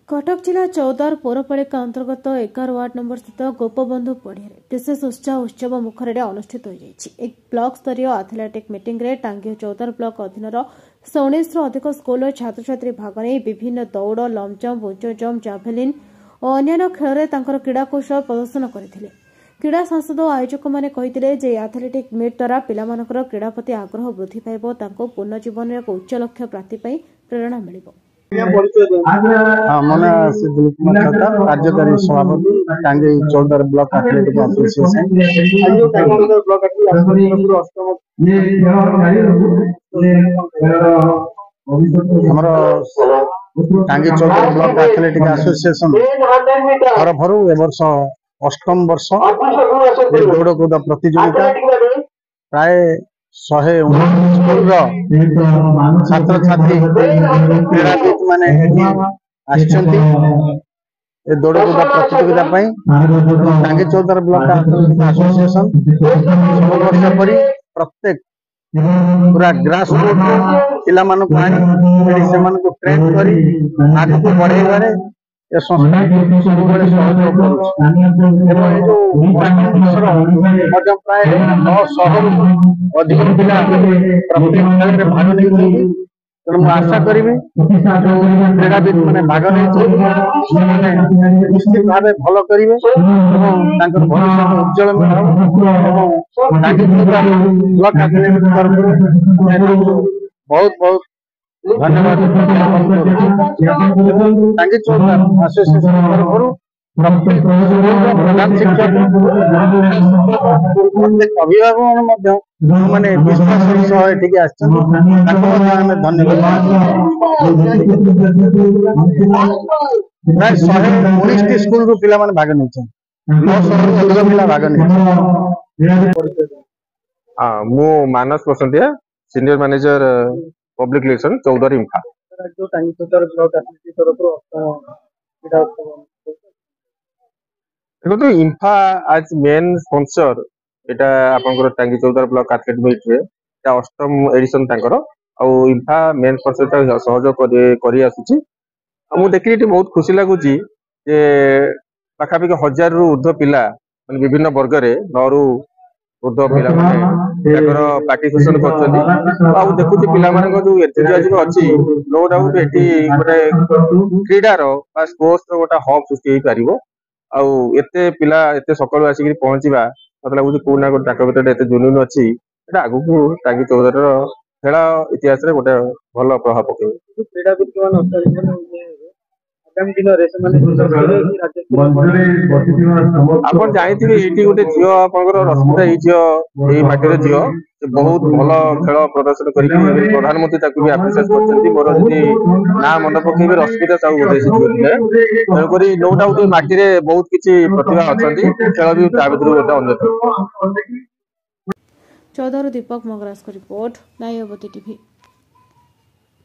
कटक जिला चौदार पौरपालिका अंतर्गत 11 ward number स्थित गोपबंधु पड़िया विशेष उत्सव मुखर अनुष्ठित एक ब्लॉक स्तरीय एथलेटिक मीटिंग रे टांगी चौदार ब्लॉक अधीनर 19 अधिक स्कूल छात्र छात्री भाग नहीं विभिन्न दौड़ लंग जंप उच्च जंप जाभेलिन और अन्य खेल में क्रीड़ा कौशल प्रदर्शन करते क्रीड़ा सांसद और आयोजक मैंने कही एथलेटिक मीट द्वारा पिलामानकर क्रीड़ा प्रति आग्रह वृद्धि पाइब पूर्ण जीवन में एक उच्च लक्ष्य प्राप्ति प्रेरणा मिल मन से दिलीप कुमार छता कार्यकारी सभापति टांगी चौदार ब्लॉक एथलेटिक एसोसिएशन हमर टांगी चौदार ब्लॉक एथलेटिक एसोसिएशन तरफरु ए वर्ष 8म वर्ष दौड़ कूद प्रतियोगिता प्राय 119 स्कूल छात्र छात्री क्रीड़ाविद माने दौड़ कूद प्रतियोगिता टांगी चौदार ब्लॉक एथलेटिक एसोसिएशन 16 वर्ष परी प्रत्येक पूरा ग्रास रूट पिला मानक ट्रेन करी आगे को बढ़ेबारे ए संस्था सब बड़े सहयोग करूछ प्राय 900 अधिक पिला प्रत्येक खेल में भाग नहीं तेणु मुझे आशा करी क्रीड़ाविद मैंने भाग नहीं निश्चित भाव भल करेंगे भविष्य उज्जवल ब्लॉक एथलेटिक तरफ बहुत बहुत धन्यवाद टांगी चौदार एसोसिएशन तरफ प्रधान शिक्षक प्रत्येक अभिभावक मैंने विश्वास धन्यवाद प्राय 119 स्कूल रू पिला भाग नहीं 900 पिला भाग नहीं मु मानस बसंतिया senior manager public relation Chavdar इम्फा देखो इम्फा आज मेन स्पॉन्सर एटा आपनकर टांगी चौदार ब्लॉक एथलेटिक मीट रे 8म एडिशन तांकर आ इम्फा मेन स्पॉन्सर सहयोग करी आसुची मु देखि बहुत खुशी लगुची जे पाखापाखि 1000 रु ऊर्ध्व पिला विभिन्न वर्ग रे 9 रु ऊर्ध्व पिला पार्टिसिपेशन कर देखुची पिला जो एंथुजियाज्म अच्छी नो डाउट एटी गोटे क्रीडार स्पोर्ट्स गोटे हब सृष्टि हो पारे पिला एते सकाळु आसिक पहुंचवा मतलब लगुच कोना गोटे ताक भीतर एते जुनून अच्छी आगु को टांगी चौदार खेल इतिहास रे गोटे भल प्रभाव पकड़ क्रीडाविद आप जानी ये गोटे झील आप रश्मिता झील माटी झील बहुत भल खेल प्रदर्शन कर प्रधानमंत्री आप्रिशिएट कर मोर जी ना मन पकड़ रश्मिता साहू बोधे तेणुक नो डाउट माटी बहुत किसी प्रतिभा अच्छा खेल भी गोटे अन्यतम। चौदार दीपक मगरास रिपोर्ट नायवती टीवी।